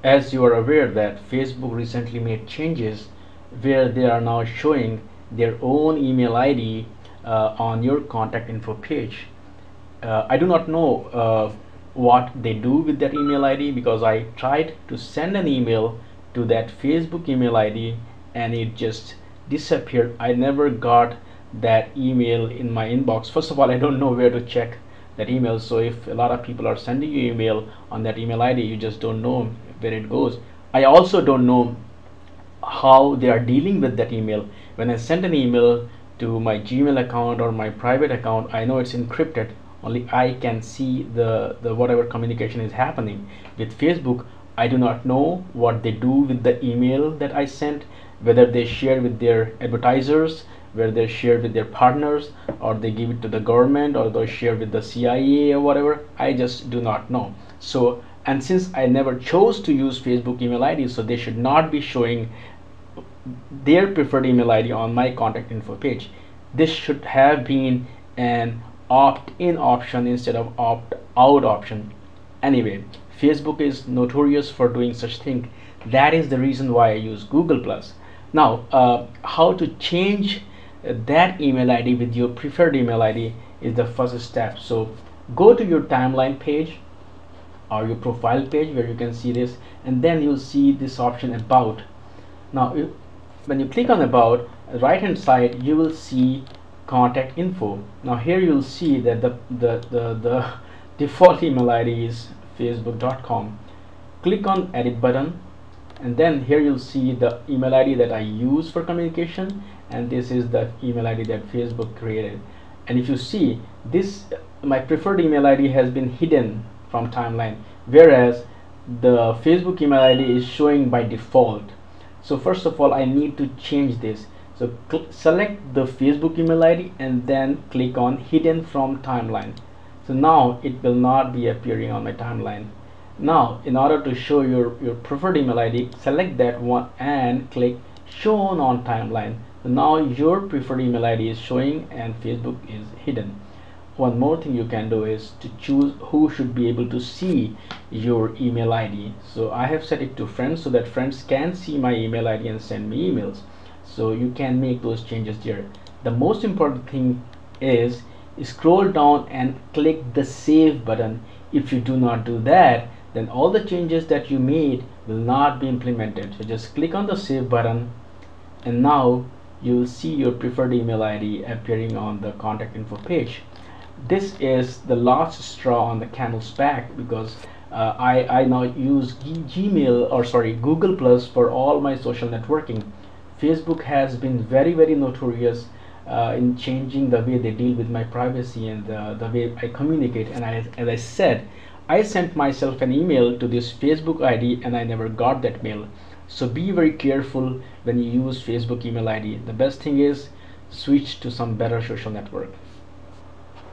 As you are aware that Facebook recently made changes where they are now showing their own email ID on your contact info page. I do not know what they do with that email ID, because I tried to send an email to that Facebook email ID and it just disappeared. I never got that email in my inbox. First of all, I don't know where to check that email, so if a lot of people are sending you email on that email ID, you just don't know where it goes. I also don't know how they are dealing with that email. When I send an email to my Gmail account or my private account, I know it's encrypted. Only I can see the whatever communication is happening. With Facebook, I do not know what they do with the email that I sent, whether they share with their advertisers, whether they share with their partners, or they give it to the government, or they share with the CIA or whatever. I just do not know. So, and since I never chose to use Facebook email ID, so they should not be showing their preferred email ID on my contact info page. This should have been an opt-in option instead of opt-out option. Anyway, Facebook is notorious for doing such thing. That is the reason why I use Google Plus. Now, how to change that email ID with your preferred email ID is the first step. So go to your timeline page or your profile page where you can see this, and then you'll see this option about. Now when you click on about, right hand side you will see contact info. Now here you'll see that the default email ID is facebook.com. Click on edit button, and then here you'll see the email ID that I use for communication, and this is the email ID that Facebook created. And if you see this, my preferred email ID has been hidden from timeline, whereas the Facebook email ID is showing by default. So first of all, I need to change this. So select the Facebook email ID and then click on hidden from timeline. So now it will not be appearing on my timeline. Now in order to show your preferred email ID, select that one and click shown on timeline. So now your preferred email ID is showing and Facebook is hidden. One more thing you can do is to choose who should be able to see your email ID. So I have set it to friends so that friends can see my email ID and send me emails. So you can make those changes there. The most important thing is scroll down and click the save button. If you do not do that, then all the changes that you made will not be implemented. So just click on the save button, and now you will see your preferred email ID appearing on the contact info page. This is the last straw on the camel's back, because I now use Google Plus for all my social networking. Facebook has been very notorious in changing the way they deal with my privacy and the way I communicate. And as I said, I sent myself an email to this Facebook ID and I never got that mail. So be very careful when you use Facebook email ID. The best thing is switch to some better social network.